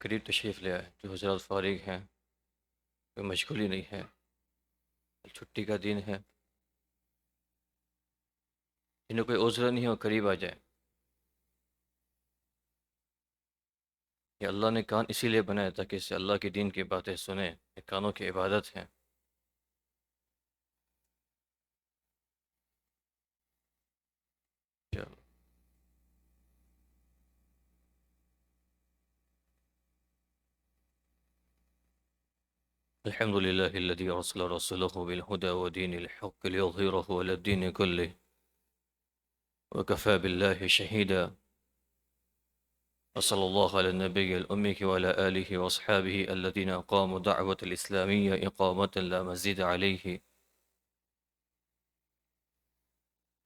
قریب تشریف لے آئے، جو حضرات فارغ ہیں، کوئی مشغولی نہیں ہے، چھٹی کا دن ہے، جنہیں کوئی عذر نہیں ہو قریب آ جائے. یہ اللہ نے کان اسی لیے بنایا تاکہ اس سے اللہ کے دین کی باتیں سنیں. یہ کانوں کی عبادت ہیں. چلو. الحمد لله الذي أرسل رسوله بالهدى ودين الحق ليظهره على الدين كله وكفى بالله شهيدا. وصلى الله على النبي الأمي وعلى آله وأصحابه الذين أقاموا دعوة الإسلامية إقامة لا مزيد عليه.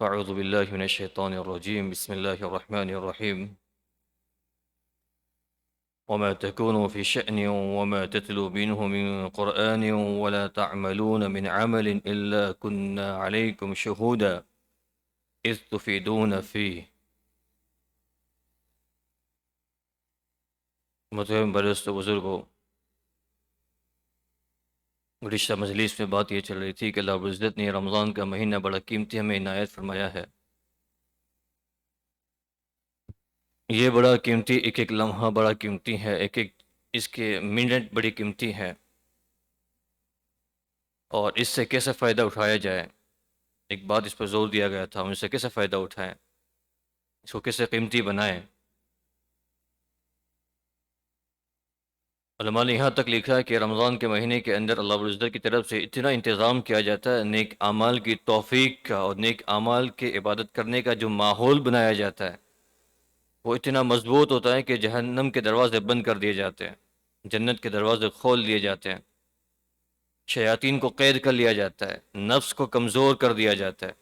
أعوذ بالله من الشيطان الرجيم. بسم الله الرحمن الرحيم. وما تكونوا في شأن وما تتلو منه من قرآن ولا تعملون من عمل إلا كنا عليكم شهودا إذ تفيدون فيه. محترم برست و بزرگوں، گزشتہ مجلس میں بات یہ چل رہی تھی کہ اللہ رب العزت نے رمضان کا مہینہ بڑا قیمتی ہمیں عنایت فرمایا ہے. یہ بڑا قیمتی، ایک ایک لمحہ بڑا قیمتی ہے، ایک ایک اس کے منٹ بڑی قیمتی ہے، اور اس سے کیسے فائدہ اٹھایا جائے، ایک بات اس پر زور دیا گیا تھا. ہم اس سے کیسے فائدہ اٹھائیں، اس کو کیسے قیمتی بنائیں. علماء نے یہاں تک لکھا ہے کہ رمضان کے مہینے کے اندر اللہ رب العزت کی طرف سے اتنا انتظام کیا جاتا ہے، نیک اعمال کی توفیق کا اور نیک اعمال کے عبادت کرنے کا جو ماحول بنایا جاتا ہے وہ اتنا مضبوط ہوتا ہے کہ جہنم کے دروازے بند کر دیے جاتے ہیں، جنت کے دروازے کھول دیے جاتے ہیں، شیاطین کو قید کر لیا جاتا ہے، نفس کو کمزور کر دیا جاتا ہے،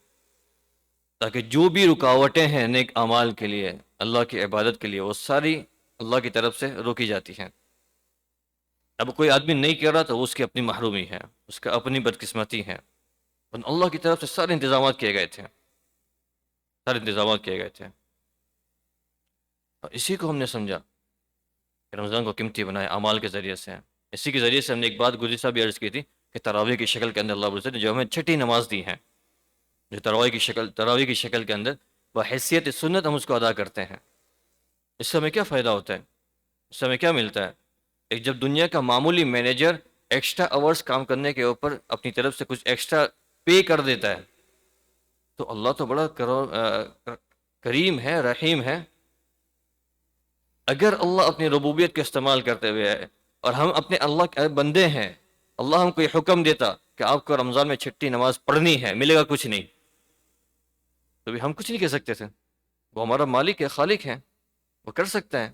تاکہ جو بھی رکاوٹیں ہیں نیک اعمال کے لیے، اللہ کی عبادت کے لیے، وہ ساری اللہ کی طرف سے روکی جاتی ہیں. اب کوئی آدمی نہیں کر رہا تو اس کی اپنی محرومی ہے، اس کا اپنی بدقسمتی ہے. اللہ کی طرف سے سارے انتظامات کیے گئے تھے، سارے انتظامات کیے گئے تھے. اور اسی کو ہم نے سمجھا کہ رمضان کو قیمتی بنائے اعمال کے ذریعے سے. اسی کے ذریعے سے ہم نے ایک بات گزشتہ بھی عرض کی تھی کہ تراویح کی شکل کے اندر اللہ عز و جل نے جو ہمیں چھٹی نماز دی ہے، جو تراویح کی شکل کے اندر بحیثیت سنت ہم اس کو ادا کرتے ہیں. اس سے ہمیں کیا فائدہ ہوتا ہے، اس سے ہمیں کیا ملتا ہے؟ ایک جب دنیا کا معمولی مینیجر ایکسٹرا آورز کام کرنے کے اوپر اپنی طرف سے کچھ ایکسٹرا پے کر دیتا ہے، تو اللہ تو بڑا کریم ہے، رحیم ہے. اگر اللہ اپنی ربوبیت کو استعمال کرتے ہوئے ہے اور ہم اپنے اللہ کے بندے ہیں، اللہ ہم کو یہ حکم دیتا کہ آپ کو رمضان میں چھٹی نماز پڑھنی ہے، ملے گا کچھ نہیں، تو بھی ہم کچھ نہیں کہہ سکتے تھے. وہ ہمارا مالک ہے، خالق ہے، وہ کر سکتا ہے.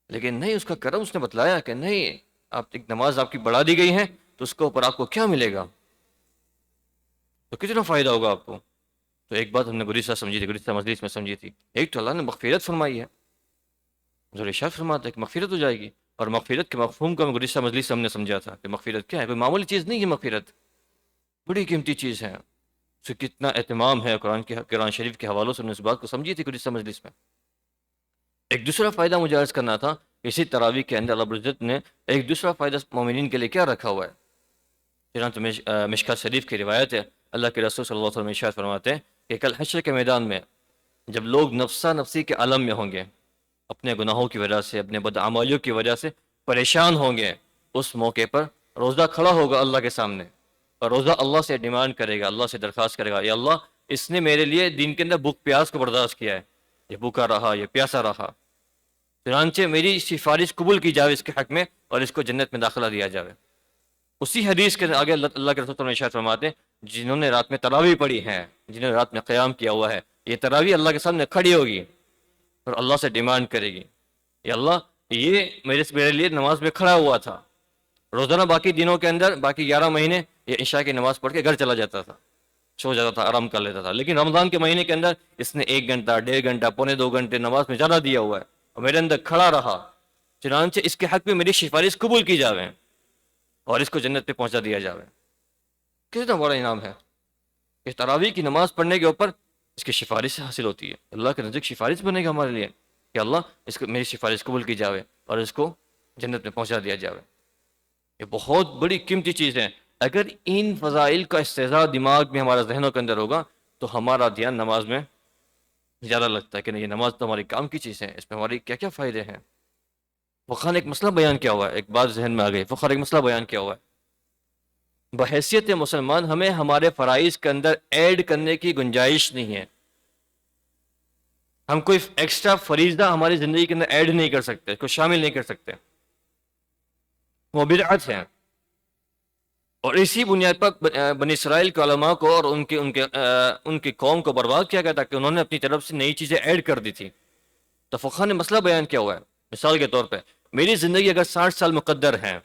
لیکن نہیں، اس کا کرم اس نے بتلایا کہ نہیں، آپ ایک نماز آپ کی بڑھا دی گئی ہے تو اس کے اوپر آپ کو کیا ملے گا، تو کتنا فائدہ ہوگا آپ کو. تو ایک بات ہم نے گزشتہ مجلس میں سمجھی تھی، ایک تو اللہ نے مغفرت فرمائی ہے، ذو العرش فرماتا ہے کہ مغفرت ہو جائے گی. اور مغفرت کے مفہوم کو ہم گزشتہ مجلس سے ہم نے سمجھا تھا کہ مغفرت کیا ہے، کوئی معمولی چیز نہیں ہے. مغفرت بڑی قیمتی چیز ہے، اس سے کتنا اہتمام ہے. قرآن شریف کے حوالوں سے ہم نے اس بات کو سمجھی تھی گزشتہ مجلس میں. ایک دوسرا فائدہ مجھے عرض کرنا تھا، اسی تراویح کے اندر اللہ رب العزت نے ایک دوسرا فائدہ مومنین کے لیے کیا رکھا ہوا ہے. چنانچہ مشکات شریف کی روایت ہے، اللہ کے رسول صلی اللہ علیہ وسلم ارشاد فرماتے ہیں کہ کل حشر کے میدان میں جب لوگ نفسا نفسی کے عالم میں ہوں گے، اپنے گناہوں کی وجہ سے، اپنے بدعمالیوں کی وجہ سے پریشان ہوں گے، اس موقع پر روزہ کھڑا ہوگا اللہ کے سامنے، اور روزہ اللہ سے ڈیمانڈ کرے گا، اللہ سے درخواست کرے گا، یا اللہ اس نے میرے لیے دین کے اندر بھوک پیاس کو برداشت کیا ہے، یہ بھوکا رہا، یہ پیاسا رہا، چنانچہ میری سفارش قبول کی جاوے اس کے حق میں اور اس کو جنت میں داخلہ دیا جاوے. اسی حدیث کے آگے اللہ کے رسول ارشاد فرماتے ہیں جنہوں نے رات میں تراویح پڑھی ہے، جنہوں نے رات میں قیام کیا ہوا ہے، یہ تراویح اللہ کے سامنے کھڑی ہوگی اور اللہ سے ڈیمانڈ کرے گی، یا اللہ یہ میرے لیے نماز میں کھڑا ہوا تھا. روزانہ باقی دنوں کے اندر باقی 11 مہینے یہ عشاء کی نماز پڑھ کے گھر چلا جاتا تھا، سو جاتا تھا، آرام کر لیتا تھا. لیکن رمضان کے مہینے کے اندر اس نے 1 گھنٹہ، 1.5 گھنٹہ، پونے 2 گھنٹے نماز میں زیادہ دیا ہوا ہے اور میرے اندر کھڑا رہا، چنانچہ اس کے حق میں میری سفارش قبول کی جاوے اور اس کو جنت پہ پہنچا دیا جاوے. کتنا بڑا انعام ہے کہ تراویح کی نماز پڑھنے کے اوپر اس کی سفارش سے حاصل ہوتی ہے. اللہ کے نزدیک سفارش بنے گا ہمارے لیے کہ اللہ اس کو میری سفارش قبول کی جاوے اور اس کو جنت میں پہنچا دیا جائے. یہ بہت بڑی قیمتی چیز ہے. اگر ان فضائل کا استحضار دماغ میں ہمارے ذہنوں کے اندر ہوگا تو ہمارا دھیان نماز میں زیادہ لگتا ہے کہ نہیں یہ نماز تو ہماری کام کی چیز ہے, اس میں ہماری کیا کیا فائدے ہیں. فقہ نے ایک مسئلہ بیان کیا ہوا ہے, ایک بات ذہن میں آ گئی. فقہ نے ایک مسئلہ بیان کیا ہوا ہے, بحیثیت مسلمان ہمیں ہمارے فرائض کے اندر ایڈ کرنے کی گنجائش نہیں ہے. ہم کوئی ایکسٹرا فریضہ ہماری زندگی کے اندر ایڈ نہیں کر سکتے, اس کو شامل نہیں کر سکتے, وہ بدعت ہے. اور اسی بنیاد پر بنی اسرائیل کے علماء کو اور ان کی قوم کو برباد کیا گیا تھا کہ انہوں نے اپنی طرف سے نئی چیزیں ایڈ کر دی تھی. تو فقہ نے مسئلہ بیان کیا ہوا ہے, مثال کے طور پہ میری زندگی اگر 60 سال مقدر ہے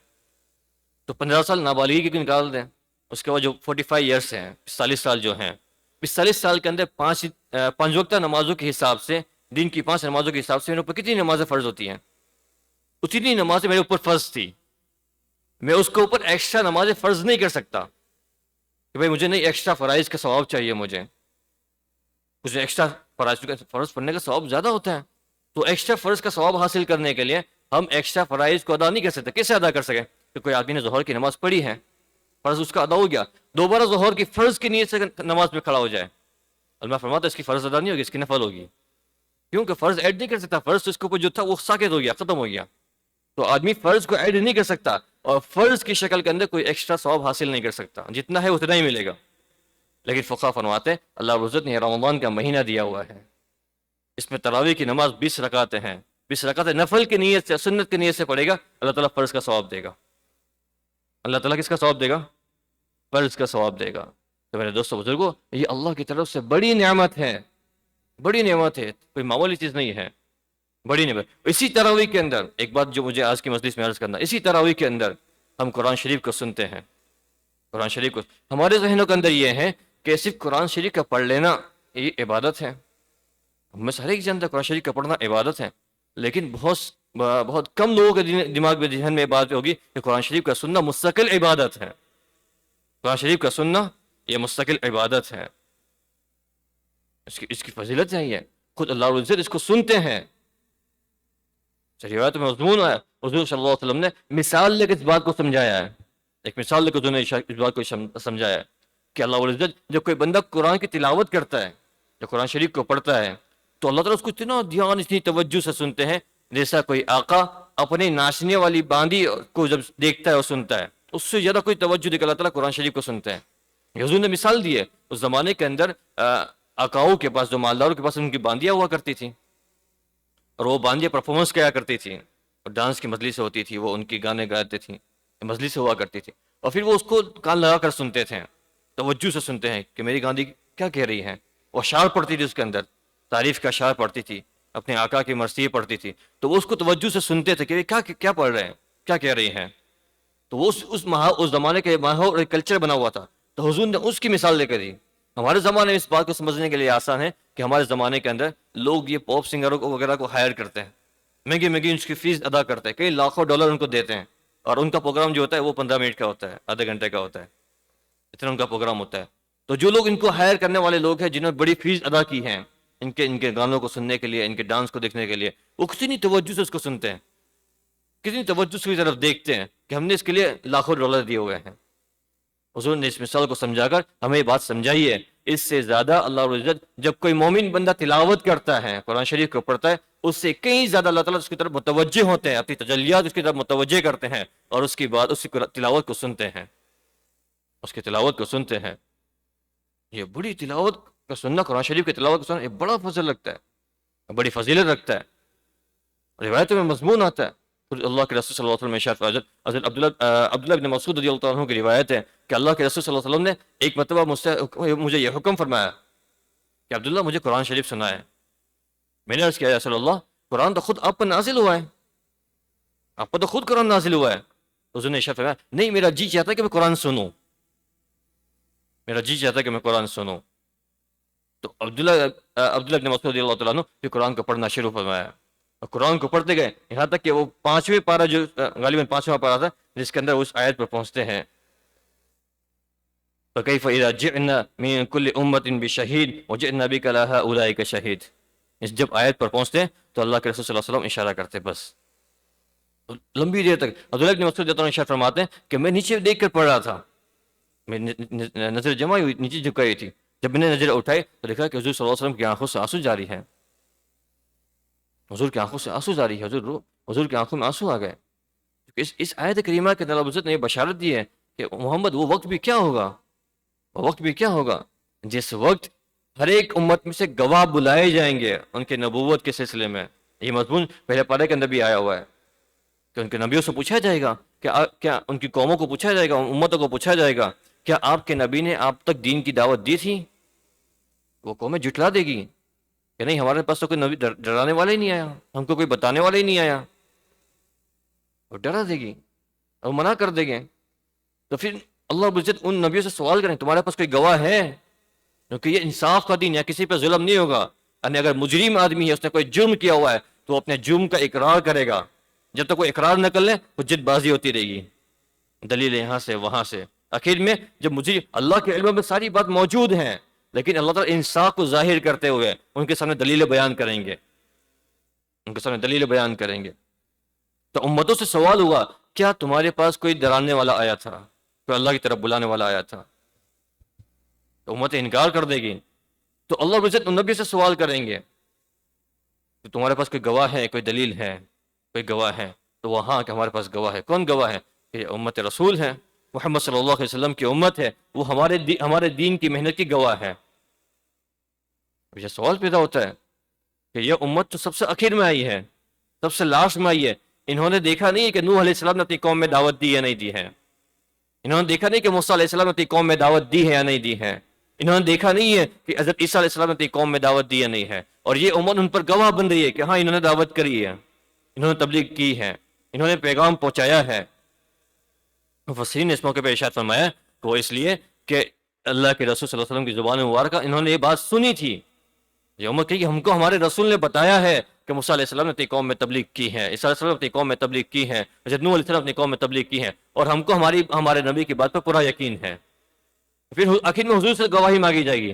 تو 15 سال نابالغی کی نکال دیں, اس کے بعد جو 45 ایئرس ہیں, 45 سال جو ہیں, 45 سال کے اندر پانچ وقتہ نمازوں کے حساب سے, دن کی 5 نمازوں کے حساب سے میرے اوپر کتنی نمازیں فرض ہوتی ہیں؟ اتنی نمازیں میرے اوپر فرض تھی. میں اس کے اوپر ایکسٹرا نمازیں فرض نہیں کر سکتا کہ بھائی مجھے نہیں ایکسٹرا فرائض کا ثواب چاہیے, مجھے ایکسٹرا فرض پڑھنے کا ثواب زیادہ ہوتا ہے. تو ایکسٹرا فرض کا ثواب حاصل کرنے کے لیے ہم ایکسٹرا فرائض کو ادا نہیں کر سکتے. کیسے ادا کر سکیں؟ کہ کوئی آدمی نے ظہر کی نماز پڑھی ہے, فرض اس کا ادا ہو گیا, دوبارہ ظہر کی فرض کی نیت سے نماز میں کھڑا ہو جائے, اللہ فرماتا ہے اس کی فرض ادا نہیں ہوگی, اس کی نفل ہوگی. کیونکہ فرض ایڈ نہیں کر سکتا, فرض تو اس کے اوپر جو تھا وہ ساقط ہو گیا, ختم ہو گیا. تو آدمی فرض کو ایڈ نہیں کر سکتا اور فرض کی شکل کے اندر کوئی ایکسٹرا ثواب حاصل نہیں کر سکتا, جتنا ہے اتنا ہی ملے گا. لیکن فقہ فرماتے ہیں اللہ رب العزت نے رمضان کا مہینہ دیا ہوا ہے, اس میں تراویح کی نماز 20 رکعتیں ہیں, 20 رکعتیں نفل کی نیت سے, سنت کی نیت سے پڑھے گا, اللہ تعالیٰ فرض کا ثواب دے گا. اللہ تعالیٰ کس کا ثواب دے گا؟ فرض کا ثواب دے گا. تو میرے دوستو بزرگوں, یہ اللہ کی طرف سے بڑی نعمت ہے, بڑی نعمت ہے, کوئی معمولی چیز نہیں ہے, بڑی نعمت. اسی تراویح کے اندر ایک بات جو مجھے آج کی مجلس میں عرض کرنا, اسی تراویح کے اندر ہم قرآن شریف کو سنتے ہیں. قرآن شریف کو ہمارے ذہنوں کے اندر یہ ہے کہ صرف قرآن شریف کا پڑھ لینا یہ عبادت ہے. ہم سے ہر ایک جانتا ہے قرآن شریف کا پڑھنا عبادت ہے, لیکن بہت کم لوگوں کے دماغ میں, ذہن میں بات ہوگی کہ قرآن شریف کا سننا مستقل عبادت ہے. قرآن شریف کا سننا یہ مستقل عبادت ہے, اس کی فضیلت ہے. یہ خود اللہ رب العزت اس کو سنتے ہیں. روایت میں مضمون ہے, حضور صلی اللہ علیہ وسلم نے مثال لے کے اس بات کو سمجھایا ہے, ایک مثال لے کے انہوں نے اس بات کو سمجھایا ہے کہ اللہ رب العزت جب کوئی بندہ قرآن کی تلاوت کرتا ہے, جب قرآن شریف کو پڑھتا ہے, تو اللہ تعالیٰ اس کو اتنا دھیان, اتنی توجہ سے سنتے ہیں جیسا کوئی آقا اپنی ناچنے والی باندی کو جب دیکھتا ہے اور سنتا ہے, اس سے زیادہ کوئی توجہ دے کر اللہ تعالیٰ قرآن شریف کو سنتے ہیں. حضور نے مثال دی ہے, اس زمانے کے اندر آقاؤں کے پاس, جو مالداروں کے پاس ان کی باندیاں ہوا کرتی تھیں, اور وہ باندیاں پرفارمنس کیا کرتی تھیں, اور ڈانس کی مجلس ہوتی تھی, وہ ان کی گانے گاتے تھیں, مجلس ہوا کرتی تھی, اور پھر وہ اس کو کان لگا کر سنتے تھے, توجہ سے سنتے ہیں کہ میری گاندی کیا کہہ رہی ہے. وہ اشعار پڑھتی تھی, اس کے اندر تعریف کا اشعار پڑھتی تھی, اپنے آقا کی مرثیے پڑھتی تھی, تو وہ اس کو توجہ سے سنتے تھے کہ کیا پڑھ رہے ہیں, کیا کہہ رہی ہیں. تو وہ اس زمانے کے ماحول اور کلچر بنا ہوا تھا, تو حضور نے اس کی مثال لے کر دی. ہمارے زمانے میں اس بات کو سمجھنے کے لیے آسان ہے کہ ہمارے زمانے کے اندر لوگ یہ پاپ سنگروں کو وغیرہ کو ہائر کرتے ہیں, مہنگی ان کی فیس ادا کرتے ہیں, کئی لاکھوں ڈالر ان کو دیتے ہیں, اور ان کا پروگرام جو ہوتا ہے وہ 15 منٹ کا ہوتا ہے, آدھے گھنٹے کا ہوتا ہے, اتنا ان کا پروگرام ہوتا ہے. تو جو لوگ ان کو ہائر کرنے والے لوگ ہیں, جنہوں نے بڑی فیس ادا کی ہے ان کے گانوں کو سننے کے لیے, ان کے ڈانس کو دیکھنے کے لیے, وہ کتنی توجہ سے اس کو سنتے ہیں, کتنی توجہ سے طرف دیکھتے ہیں کہ ہم نے اس کے لیے لاکھوں ڈالر دیے ہوئے ہیں. حضور نے اس مثال کو سمجھا کر ہمیں یہ بات سمجھائی ہے. اس سے زیادہ اللہ رب العزت جب کوئی مومن بندہ تلاوت کرتا ہے, قرآن شریف کو پڑھتا ہے, اس سے کئی زیادہ اللہ تعالیٰ اس کی طرف متوجہ ہوتے ہیں, اپنی تجلیات اس کی طرف متوجہ کرتے ہیں, اور اس کی بات, اس کی تلاوت کو سنتے ہیں, اس کی تلاوت کو سنتے ہیں. یہ بڑی تلاوت کا سننا, قرآن شریف کی تلاوت کا سننا, یہ بڑا فضل لگتا ہے, بڑی فضیلت رکھتا ہے. روایتوں میں مضمون آتا ہے, اللہ کے رسول صلی اللہ علیہ وسلم میں ارشاد, حضرت عبداللہ بن مسعود رضی اللہ عنہ کی روایت ہے کہ اللہ کے رسول صلی اللہ علیہ وسلم نے ایک مرتبہ مجھے یہ حکم فرمایا کہ عبداللہ مجھے قرآن شریف سنا ہے. میں نے عرض کیا یا رسول اللہ, قرآن تو خود آپ پر نازل ہوا ہے, آپ پر تو خود قرآن نازل ہوا ہے. تو حضور نے ارشاد فرمایا نہیں, میرا جی چاہتا ہے کہ میں قرآن سنوں, میرا جی چاہتا ہے کہ میں قرآن سنوں. تو عبداللہ بن مسعود رضی اللہ تعالیٰ عنہ پھر قرآن کو پڑھنا شروع فرمایا, اور قرآن کو پڑھتے گئے یہاں تک کہ وہ 5ویں پارہ, جو غالباً 5واں پارہ تھا, جس کے اندر اس آیت پر پہنچتے ہیں فَكَيْفَ إِذَا جِئْنَا مِن كُلِّ أُمَّةٍ بِشَهِيدٍ وَجِئْنَا بِكَ عَلَىٰ هَٰؤُلَاءِ شَهِيدٌ. اس جب آیت پر پہنچتے ہیں تو اللہ کے رسول صلی اللہ علیہ وسلم اشارہ کرتے, بس لمبی دیر تک عبداللہ ابن مسعود رضی اللہ عنہ ارشاد فرماتے ہیں کہ میں نیچے دیکھ کر پڑھ رہا تھا، میں نظر جمائی ہوئی نیچے جھکائی تھی، جب میں نے نظر اٹھائی تو دیکھا کہ حضور صلی اللہ علیہ وسلم کی آنکھوں سے آنسو جاری ہے، حضور کی آنکھوں سے آنسو جاری ہے، حضور کی آنکھوں میں آنسو آ گئے۔ اس آیت کریمہ کے اندر اللہ عزت نے یہ بشارت دی ہے کہ محمد وہ وقت بھی کیا ہوگا، وہ وقت بھی کیا ہوگا جس وقت ہر ایک امت میں سے گواہ بلائے جائیں گے ان کے نبوت کے سلسلے میں۔ یہ مضمون پہلے پارے کے اندر بھی آیا ہوا ہے کہ ان کے نبیوں سے پوچھا جائے گا کہ کیا ان کی قوموں کو پوچھا جائے گا، امتوں کو پوچھا جائے گا کیا آپ کے نبی نے آپ تک دین کی دعوت دی تھی؟ وہ قومیں جھٹلا دے گی کہ نہیں، ہمارے پاس تو کوئی نبی ڈرانے والا ہی نہیں آیا، ہم کو کوئی بتانے والا ہی نہیں آیا، وہ ڈرا دے گی اور منع کر دے گے۔ تو پھر اللہ رب العزت ان نبیوں سے سوال کریں تمہارے پاس کوئی گواہ ہے؟ کیونکہ یہ انصاف کا دین ہے، کسی پہ ظلم نہیں ہوگا، یعنی اگر مجرم آدمی ہے، اس نے کوئی جرم کیا ہوا ہے تو وہ اپنے جرم کا اقرار کرے گا، جب تک وہ اقرار نہ کر لے حجت بازی ہوتی رہے گی، دلیل یہاں سے وہاں سے، آخر میں جب مجرم، اللہ کے علم میں ساری بات موجود ہیں لیکن اللہ تعالیٰ انصاف کو ظاہر کرتے ہوئے ان کے سامنے دلیل بیان کریں گے، ان کے سامنے دلیل بیان کریں گے۔ تو امتوں سے سوال ہوا کیا تمہارے پاس کوئی ڈرانے والا آیا تھا، کوئی اللہ کی طرف بلانے والا آیا تھا؟ تو امت انکار کر دے گی، تو اللہ رب العزت ان نبی سے سوال کریں گے کہ تمہارے پاس کوئی گواہ ہے، کوئی دلیل ہے، کوئی گواہ ہے؟ تو وہ ہاں کہ ہمارے پاس گواہ ہے۔ کون گواہ ہے؟ کہ امت رسول ہے، محمد صلی اللہ علیہ وسلم کی امت ہے، وہ ہمارے دین کی محنت کی گواہ ہے۔ یہ سوال پیدا ہوتا ہے کہ یہ امت تو سب سے آخر میں آئی ہے، سب سے لاسٹ میں آئی ہے، انہوں نے دیکھا نہیں کہ نوح علیہ السلام نے اپنی قوم میں دعوت دی یا نہیں دی ہے، انہوں نے دیکھا نہیں کہ موسیٰ علیہ السلام نے اپنی قوم میں دعوت دی ہے یا نہیں دی ہے، انہوں نے دیکھا نہیں ہے کہ حضرت عیسیٰ علیہ السلام نے اپنی قوم میں دعوت دی یا نہیں ہے، اور یہ امت ان پر گواہ بن رہی ہے کہ ہاں انہوں نے دعوت کری ہے، انہوں نے تبلیغ کی ہے، انہوں نے پیغام پہنچایا ہے۔ مفسرین نے اس موقع پہ ارشاد فرمایا کہ وہ اس لیے کہ اللہ کے رسول صلی اللہ علیہ وسلم کی زبان مبارکہ انہوں نے یہ بات سنی تھی، یہ امت کہ ہم کو ہمارے رسول نے بتایا ہے کہ موسیٰ علیہ السلام نے اپنی قوم میں تبلیغ کی ہے، عیسیٰ علیہ السلام نے اپنی قوم میں تبلیغ کی ہے، حضرت نوح علیہ السلام نے اپنی قوم میں تبلیغ کی ہے، اور ہم کو ہمارے نبی کی بات پر پورا یقین ہے۔ پھر آخر میں حضور سے گواہی مانگی جائے گی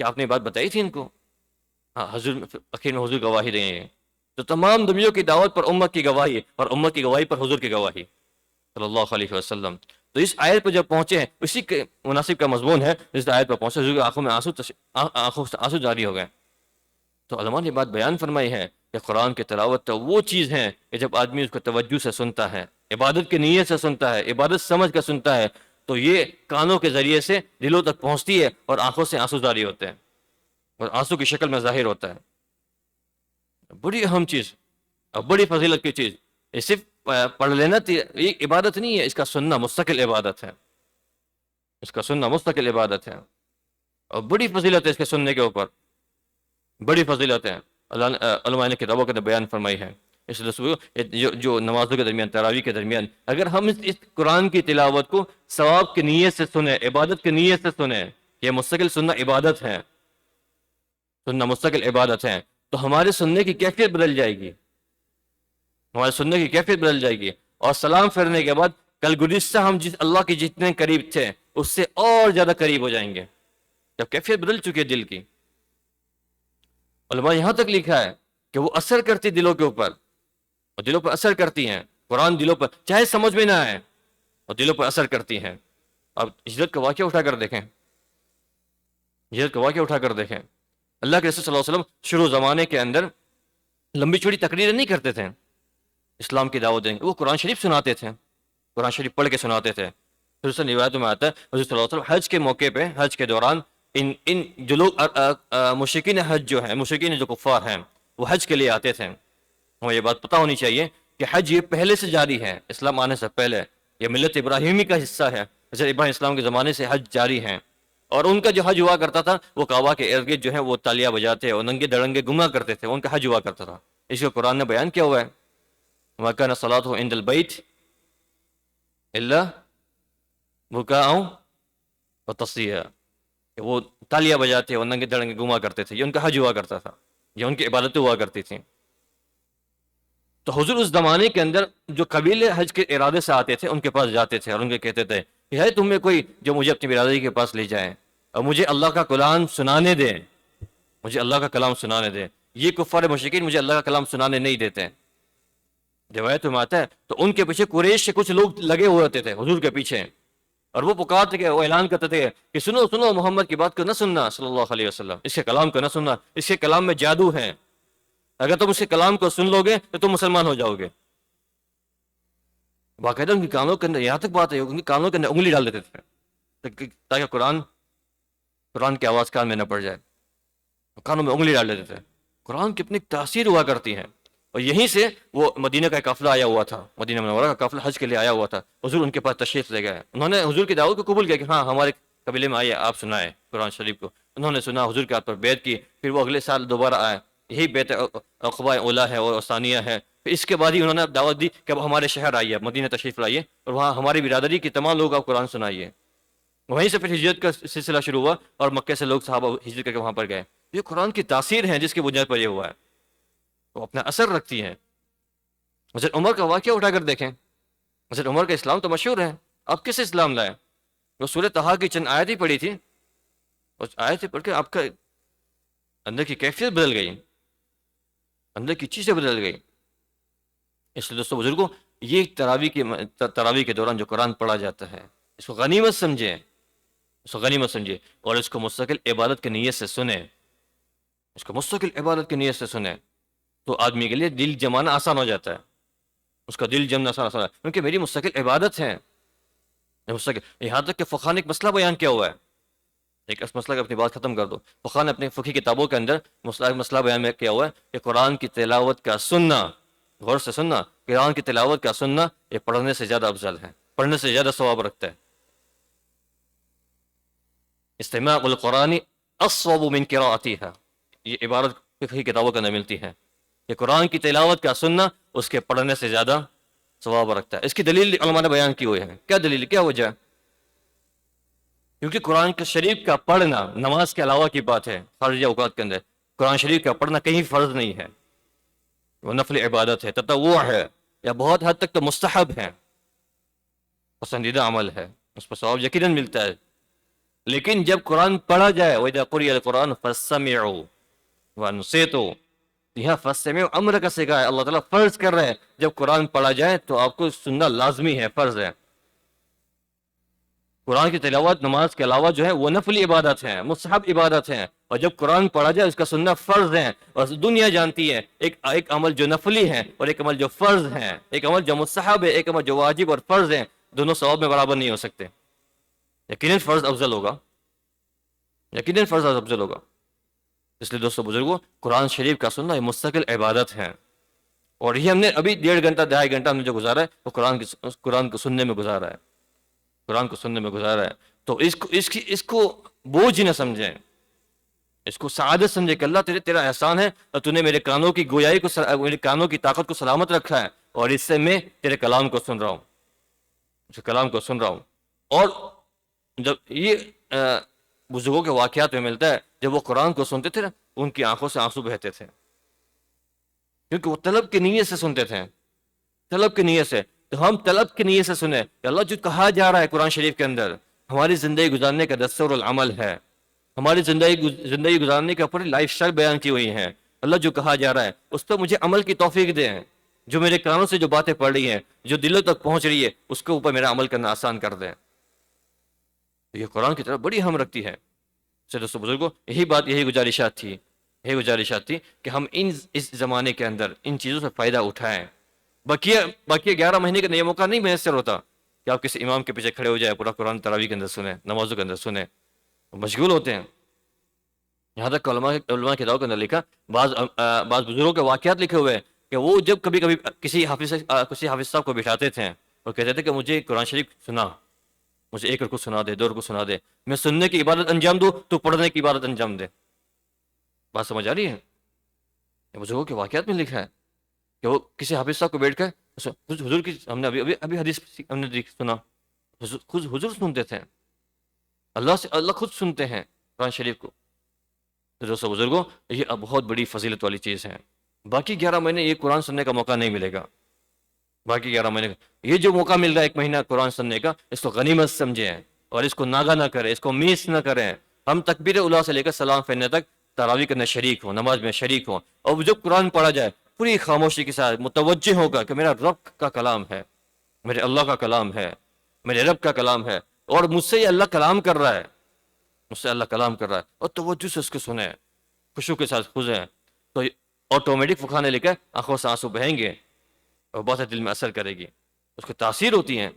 کہ آپ نے بات بتائی تھی ان کو، ہاں حضور، آخر میں حضور گواہی دیں گے۔ تو تمام نبیوں کی دعوت پر امت کی گواہی، اور امت کی گواہی پر حضور کی گواہی صلی اللہ علیہ وسلم۔ تو اس آیت پہ جب پہنچے ہیں، اسی کے مناسب کا مضمون ہے، اس آیت پہ پہنچے حضور کی آنکھوں میں آنکھوں سے آنسو جاری ہو گئے۔ تو علماء نے بات بیان فرمائی ہے کہ قرآن کی تلاوت تو وہ چیز ہے کہ جب آدمی اس کو توجہ سے سنتا ہے، عبادت کی نیت سے سنتا ہے، عبادت سمجھ کر سنتا ہے، تو یہ کانوں کے ذریعے سے دلوں تک پہنچتی ہے اور آنکھوں سے آنسو جاری ہوتے ہیں اور آنسو کی شکل میں ظاہر ہوتا ہے۔ بڑی اہم چیز اور بڑی فضیلت کی چیز، یہ صرف پڑھ لینا یہ عبادت نہیں ہے، اس کا سننا مستقل عبادت ہے، اس کا سننا مستقل عبادت ہے، اور بڑی فضیلت ہے اس کے سننے کے اوپر، بڑی فضیلت ہے۔ علماء نے کتابوں کے اندر بیان فرمائی ہے۔ اس لیے جو نمازوں کے درمیان، تراویح کے درمیان اگر ہم اس قرآن کی تلاوت کو ثواب کی نیت سے سنیں، عبادت کی نیت سے سنیں، یہ مستقل سننا عبادت ہے، سننا مستقل عبادت ہے، تو ہمارے سننے کی کیفیت بدل جائے گی، ہمارے سننے کی کیفیت بدل جائے گی، اور سلام پھیرنے کے بعد کل گزشتہ ہم اللہ کے جتنے قریب تھے اس سے اور زیادہ قریب ہو جائیں گے، جب کیفیت بدل چکی ہے دل کی۔ علماء یہاں تک لکھا ہے کہ وہ اثر کرتی دلوں کے اوپر، اور دلوں پر اثر کرتی ہیں، قرآن دلوں پر چاہے سمجھ میں نہ آئے اور دلوں پر اثر کرتی ہیں۔ اب ہجرت کا واقعہ اٹھا کر دیکھیں، ہجرت کا واقعہ اٹھا کر دیکھیں، اللہ کے رسول صلی اللہ علیہ وسلم شروع زمانے کے اندر لمبی چوڑی تقریریں نہیں کرتے تھے اسلام کی دعوت دیں گے، وہ قرآن شریف سناتے تھے، قرآن شریف پڑھ کے سناتے تھے۔ پھر سے روایتوں میں آتا ہے حضرت صلی اللہ علیہ وسلم حج کے موقع پہ، حج کے دوران ان جو لوگ مشرکین حج جو ہیں، مشرکین جو کفار ہیں، وہ حج کے لیے آتے تھے۔ ہمیں یہ بات پتہ ہونی چاہیے کہ حج یہ پہلے سے جاری ہے، اسلام آنے سے پہلے، یہ ملت ابراہیمی کا حصہ ہے، حضرت ابراہیم اسلام کے زمانے سے حج جاری ہیں، اور ان کا جو حج ہوا کرتا تھا وہ کعبہ کے ارد گرد جو ہے وہ تالیاں بجاتے اور ننگے دڑنگے گھوما کرتے تھے، ان کا حج ہوا کرتا تھا۔ اس کو قرآن نے بیان کیا ہوا ہے، وَمَا كَانَ صَلَاتُهُ عِندَ الْبَيْتِ إِلَّا بُكَاءً وَتَصْدِيًا، کہ وہ تالیاں بجاتے اور ننگے دڑنگے گھوما کرتے تھے، یہ ان کا حج ہوا کرتا تھا، یہ ان کی عبادتیں ہوا کرتی تھیں۔ تو حضور اس زمانے کے اندر جو قبیلے حج کے ارادے سے آتے تھے ان کے پاس جاتے تھے اور ان کے کہتے تھے کہ ہے تم میں کوئی جو مجھے اپنی برادری کے پاس لے جائے اور مجھے اللہ کا کلام سنانے دے، مجھے اللہ کا کلام سنانے دے۔ یہ کفار مشرکین مجھے اللہ کا کلام سنانے نہیں دیتے، روایت میں آتا ہے تو ان کے پیچھے قریش سے کچھ لوگ لگے ہوئے ہوتے تھے حضور کے پیچھے، اور وہ پکارتے تھے، وہ اعلان کرتے تھے کہ سنو سنو، محمد کی بات کو نہ سننا صلی اللہ علیہ وسلم، اس کے کلام کو نہ سننا، اس کے کلام میں جادو ہے، اگر تم اس کے کلام کو سن لو گے تو تم مسلمان ہو جاؤ گے۔ باقاعدہ ان کے کانوں کے اندر، یہاں تک بات ہے ان کے کانوں کے اندر انگلی ڈال دیتے تھے تاکہ قرآن کی آواز کان میں نہ پڑ جائے، کانوں میں انگلی ڈال دیتے تھے۔ قرآن کی اپنی تاثیر ہوا کرتی ہے، اور یہیں سے وہ مدینہ کا قافلہ آیا ہوا تھا، مدینہ منورہ کا قافلہ حج کے لیے آیا ہوا تھا، حضور ان کے پاس تشریف لے گئے، انہوں نے حضور کی دعوت کو قبول کیا کہ ہاں ہمارے قبیلے میں آئیے آپ سنائیں قرآن شریف کو، انہوں نے سنا، حضور کے ہاتھ پر بیعت کی، پھر وہ اگلے سال دوبارہ آئے، یہی بیعت عقبہ اولیٰ ہے اور ثانیہ ہے، پھر اس کے بعد ہی انہوں نے دعوت دی کہ اب ہمارے شہر آئیے، مدینہ تشریف لائیے، اور وہاں ہماری برادری کی تمام لوگ آپ قرآن سنائیے۔ وہیں سے پھر ہجرت کا سلسلہ شروع ہوا، اور مکے سے لوگ صحابہ ہجرت کر کے وہاں پر گئے۔ یہ قرآن کی تاثیر ہے جس کی بنیاد پر یہ ہوا ہے، وہ اپنا اثر رکھتی ہے۔ حضرت عمر کا واقعہ اٹھا کر دیکھیں، حضرت عمر کا اسلام تو مشہور ہے، آپ کس اسلام لائے؟ وہ سورہ طٰہٰ کی چند آیت ہی پڑھی تھی، اس آیت پڑھ کے آپ کا اندر کی کیفیت بدل گئی، اندر کی چیزیں بدل گئی۔ اس لیے دوستو بزرگوں، یہ تراویح کے دوران جو قرآن پڑھا جاتا ہے، اس کو غنیمت سمجھیں، اس کو غنیمت سمجھے، اور اس کو مستقل عبادت کی نیت سے سنیں، اس کو مستقل عبادت کی نیت سے سنیں، تو آدمی کے لیے دل جمانا آسان ہو جاتا ہے، اس کا دل جمنا آسان ہے، کیونکہ میری مستقل عبادت ہے مستقل۔ یہاں تک کہ فقہ نے ایک مسئلہ بیان کیا ہوا ہے، ایک مسئلہ اپنی بات ختم کر دو، فقہ نے اپنے فقہی کتابوں کے اندر مسئلہ بیان کیا ہوا ہے کہ قرآن کی تلاوت کا سننا، غور سے سننا، قرآن کی تلاوت کا سننا یہ پڑھنے سے زیادہ افضل ہے، پڑھنے سے زیادہ ثواب رکھتا ہے۔ استماع القرآن اصوب من قراءتها، یہ عبارت فقہی کتابوں کے اندر ملتی ہے کہ قرآن کی تلاوت کا سننا اس کے پڑھنے سے زیادہ ثواب رکھتا ہے۔ اس کی دلیل علماء نے بیان کی ہوئی ہے، کیا دلیل، کیا وجہ؟ کیونکہ قرآن کے شریف کا پڑھنا نماز کے علاوہ کی بات ہے، خارجہ اوقات کے اندر قرآن شریف کا پڑھنا کہیں فرض نہیں ہے، وہ نفل عبادت ہے، تطوع ہے، یا بہت حد تک تو مستحب ہے، پسندیدہ عمل ہے، اس پر ثواب یقیناً ملتا ہے۔ لیکن جب قرآن پڑھا جائے وَإِذَا قُرِئَ الْقُرْآنُ فَاسْتَمِعُوا وَأَنصِتُوا، یہاں فَاسْتَمِعُوا امر کا صیغہ ہے، اللہ تعالیٰ فرض کر رہے ہیں جب قرآن پڑھا جائے تو آپ کو سننا لازمی ہے، فرض ہے۔ قرآن کی تلاوت نماز کے علاوہ جو ہے وہ نفلی عبادت ہے، مستحب عبادت ہے، اور جب قرآن پڑھا جائے اس کا سننا فرض ہے، اور دنیا جانتی ہے ایک عمل جو نفلی ہے اور ایک عمل جو فرض ہے، ایک عمل جو مستحب ہے، ایک عمل جو واجب اور فرض ہے، دونوں ثواب میں برابر نہیں ہو سکتے، یقیناً فرض افضل ہوگا، یقیناً فرض افضل ہوگا۔ اس لیے دوستو بزرگوں، قرآن شریف کا سننا یہ مستقل عبادت ہے، اور یہ ہم نے ابھی 1.5 گھنٹہ 2.5 گھنٹہ ہم نے جو گزارا ہے وہ قرآن کو سننے میں گزارا ہے، قرآن کو سننے میں گزارا ہے۔ تو اس کو بوجھ نہ سمجھیں، اس کو سعادت سمجھے کہ اللہ تیرا احسان ہے اور تو نے میرے کانوں کی گویائی کو، میرے کانوں کی طاقت کو سلامت رکھا ہے، اور اس سے میں تیرے کلام کو سن رہا ہوں، اس کلام کو سن رہا ہوں۔ اور جب یہ بزرگوں کے واقعات میں ملتا ہے، جب وہ قرآن کو سنتے تھے نا ان کی آنکھوں سے آنسو بہتے تھے، کیونکہ وہ طلب کی نیت سے سنتے تھے، طلب کی نیت سے۔ تو ہم طلب کی نیت سے سنیں کہ اللہ جو کہا جا رہا ہے قرآن شریف کے اندر ہماری زندگی گزارنے کا دستور العمل ہے، ہماری زندگی گزارنے کا پوری لائف سٹائل بیان کی ہوئی ہے، اللہ جو کہا جا رہا ہے اس پر مجھے عمل کی توفیق دیں، جو میرے کانوں سے جو باتیں پڑھ رہی ہیں، جو دلوں تک پہنچ رہی ہے، اس کے اوپر میرا عمل کرنا آسان کر دیں۔ یہ قرآن کی طرف بڑی اہم رکھتی ہے۔ دوستو بزرگوں، یہی گزارشات تھی کہ ہم اس زمانے کے اندر ان چیزوں سے فائدہ اٹھائیں۔ باقی 11 مہینے کا یہ موقع نہیں میسر ہوتا کہ آپ کسی امام کے پیچھے کھڑے ہو جائے، پورا قرآن تراویح کے اندر سنیں، نمازوں کے اندر سنیں، مشغول ہوتے ہیں۔ یہاں تک علماء کی کتابوں کے اندر لکھا، بعض بزرگوں کے واقعات لکھے ہوئے ہیں کہ وہ جب کبھی کسی حافظ صاحب کو بٹھاتے تھے اور کہتے تھے کہ مجھے قرآن شریف سنا، مجھے 1 رکوع سنا دے، 2 رکوع سنا دے، میں سننے کی عبادت انجام دوں تو پڑھنے کی عبادت انجام دے۔ بات سمجھ آ رہی ہے؟ یہ بزرگوں کے واقعات میں لکھا ہے کہ وہ کسی حافظ صاحب کو بیٹھ کر حضور کی، ہم نے ابھی حدیث ہم نے سنا، خود حضور سنتے تھے، اللہ خود سنتے ہیں قرآن شریف کو۔ تو دوستو بزرگوں، یہ بہت بڑی فضیلت والی چیز ہے۔ باقی 11 مہینے یہ قرآن سننے کا موقع نہیں ملے گا، باقی 11 مہینے کا یہ جو موقع مل رہا ہے 1 مہینہ قرآن سننے کا، اس کو غنیمت سمجھیں اور اس کو ناغہ نہ کریں، اس کو میس نہ کریں۔ ہم تکبیر اولیٰ سے لے کر سلام پھیرنے تک تراویح کرنے شریک ہوں، نماز میں شریک ہوں، اور جب قرآن پڑھا جائے پوری خاموشی کے ساتھ متوجہ ہوگا کہ میرا رب کا کلام ہے، میرے اللہ کا کلام ہے، میرے رب کا کلام ہے، اور مجھ سے یہ اللہ کلام کر رہا ہے، مجھ سے اللہ کلام کر رہا ہے، اور توجہ سے اس کو سنیں، خوشو کے ساتھ خزیں، تو آٹومیٹک وہ کھانے لے کر آنکھوں سے آنسو بہیں گے اور بہت دل میں اثر کرے گی، اس کو تاثیر ہوتی ہیں،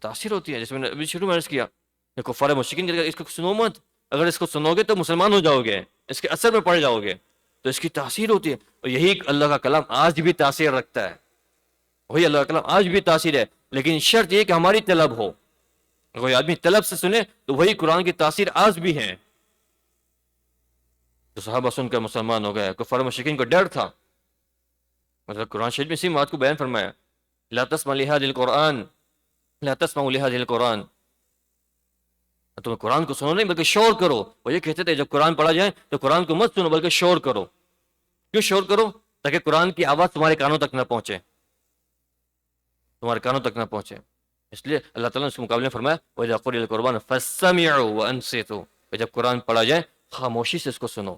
تاثیر ہوتی ہے. جیسے میں نے ابھی شروع میں عرض کیا، کفار مشرکین اس کو سنو مت، اگر اس کو سنو گے تو مسلمان ہو جاؤ گے، اس کے اثر میں پڑ جاؤ گے، تو اس کی تاثیر ہوتی ہے. اور یہی اللہ کا کلام آج بھی تاثیر رکھتا ہے، وہی اللہ کا کلام آج بھی تاثیر ہے، لیکن شرط یہ کہ ہماری طلب ہو. اگر کوئی آدمی طلب سے سنے تو وہی قرآن کی تاثیر آج بھی ہے. تو صحابہ سن کر مسلمان ہو گئے. کفار مشرکین کو ڈر تھا، مطلب قرآن شریف میں اسی بات کو بیان فرمایا، لا تسمع لهذا القرآن، لا تسمعوا لهذا القرآن، تم قرآن کو سنو نہیں بلکہ شور کرو. وہ یہ کہتے تھے جب قرآن پڑھا جائے تو قرآن کو مت سنو بلکہ شور کرو. کیوں شور کرو؟ تاکہ قرآن کی آواز تمہارے کانوں تک نہ پہنچے، تمہارے کانوں تک نہ پہنچے. اس لیے اللہ تعالیٰ نے اس کے مقابلے میں فرمایا وَإِذَا قُرِئَ الْقُرْآنُ فَاسْتَمِعُوا وَأَنصِتُوا، جب قرآن پڑھا جائے خاموشی سے اس کو سنو.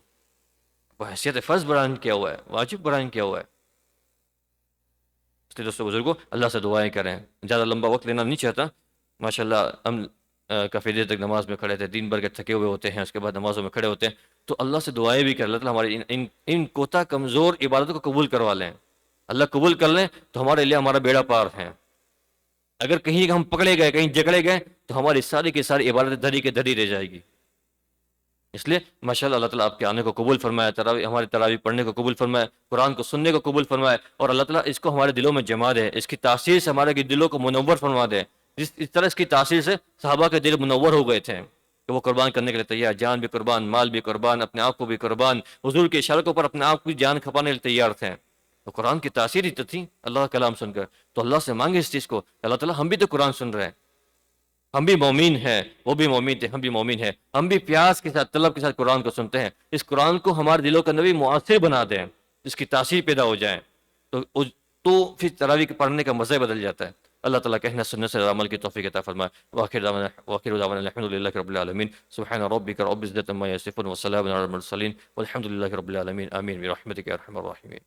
وہ حیثیت فرض بیان کیا ہوا ہے، واجب بیان کیا ہوا ہے. اس لیے دوستو بزرگوں، اللہ سے دعائیں کریں. زیادہ لمبا وقت لینا نہیں چاہتا. ماشاءاللہ ہم کافی دیر تک نماز میں کھڑے تھے، دن بھر کے تھکے ہوئے ہوتے ہیں، اس کے بعد نمازوں میں کھڑے ہوتے ہیں، تو اللہ سے دعائیں بھی کریں. اللہ تعالیٰ ہماری ان کوتا کمزور عبادتوں کو قبول کروا لیں. اللہ قبول کر لیں تو ہمارے لیے ہمارا بیڑا پار ہے. اگر کہیں ہم پکڑے گئے، کہیں جکڑے گئے، تو ہماری ساری کی ساری عبادت دھری کے دھری رہ جائے گی. اس لیے ماشاءاللہ اللہ تعالیٰ آپ کے آنے کو قبول فرمائے، ہماری تراویح پڑھنے کو قبول فرمائے، قرآن کو سننے کو قبول فرمائے، اور اللہ تعالیٰ اس کو ہمارے دلوں میں جما دے، اس کی تاثیر سے ہمارے دلوں کو منور فرما دے. اس طرح اس کی تاثیر سے صحابہ کے دل منور ہو گئے تھے کہ وہ قربان کرنے کے لیے تیار، جان بھی قربان، مال بھی قربان، اپنے آپ کو بھی قربان، حضور کے اشاروں پر اپنے آپ کی جان کھپانے کے لیے تیار تھے. تو قرآن کی تاثیر ہی تو تھی اللہ کا کلام سن کر. تو اللہ سے مانگے اس چیز کو، اللہ تعالیٰ ہم بھی تو قرآن سن رہے ہیں، ہم بھی مومین ہیں، وہ بھی مومین تھے، ہم بھی مومین ہیں، ہم بھی پیاس کے ساتھ، طلب کے ساتھ قرآن کو سنتے ہیں. اس قرآن کو ہمارے دلوں کے اندر بھی مؤثر بنا دیں، اس کی تاثیر پیدا ہو جائے، تو پھر تراویح کے پڑھنے کا مزہ بدل جاتا ہے. اللہ تعالیٰ کہنا سننے سے عمل کی توفیق عطا فرمائے. وآخر دعوانا الحمد للہ رب العالمین. سبحان ربک رب العزة عما یصفون وسلام علی المرسلین والحمد للہ رب العالمین. آمین برحمتک یا ارحم الراحمین.